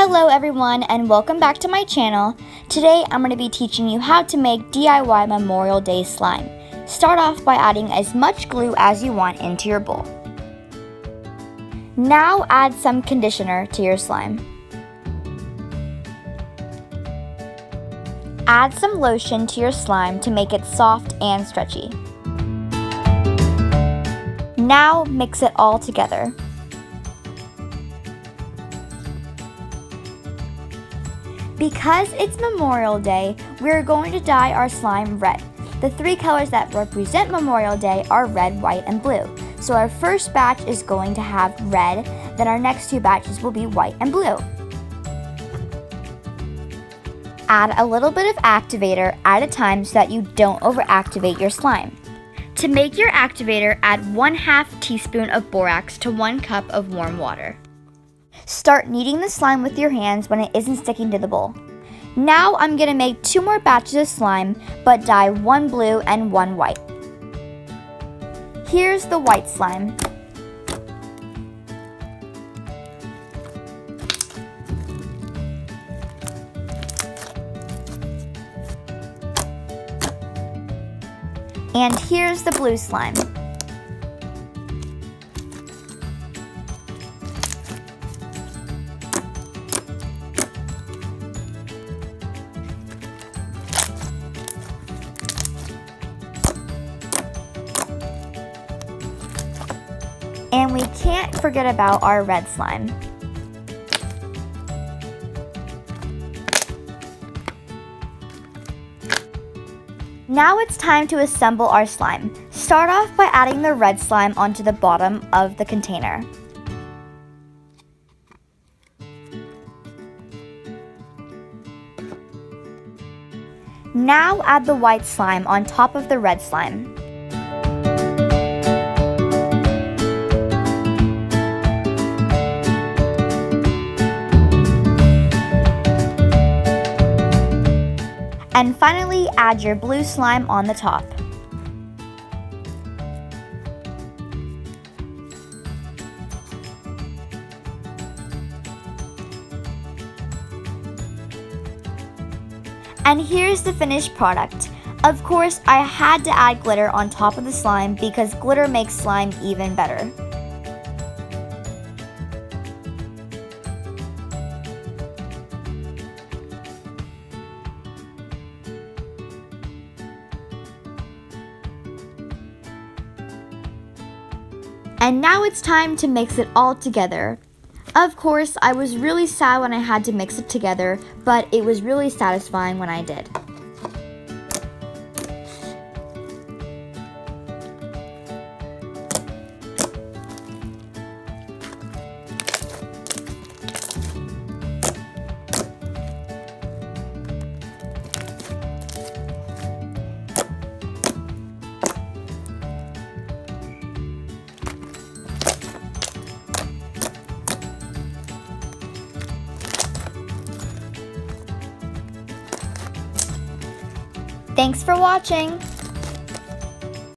Hello everyone and welcome back to my channel. Today I'm going to be teaching you how to make DIY Memorial Day slime. Start off by adding as much glue as you want into your bowl. Now add some conditioner to your slime. Add some lotion to your slime to make it soft and stretchy. Now mix it all together. Because it's Memorial Day, we're going to dye our slime red. The three colors that represent Memorial Day are red, white, and blue. So our first batch is going to have red, then our next two batches will be white and blue. Add a little bit of activator at a time so that you don't overactivate your slime. To make your activator, add 1/2 teaspoon of borax to 1 cup of warm water. Start kneading the slime with your hands when it isn't sticking to the bowl. Now I'm going to make 2 more batches of slime, but dye 1 blue and 1 white. Here's the white slime. And here's the blue slime. And we can't forget about our red slime. Now it's time to assemble our slime. Start off by adding the red slime onto the bottom of the container. Now add the white slime on top of the red slime. And finally, add your blue slime on the top. And here's the finished product. Of course, I had to add glitter on top of the slime because glitter makes slime even better. And now it's time to mix it all together. Of course, I was really sad when I had to mix it together, but it was really satisfying when I did. Thanks for watching!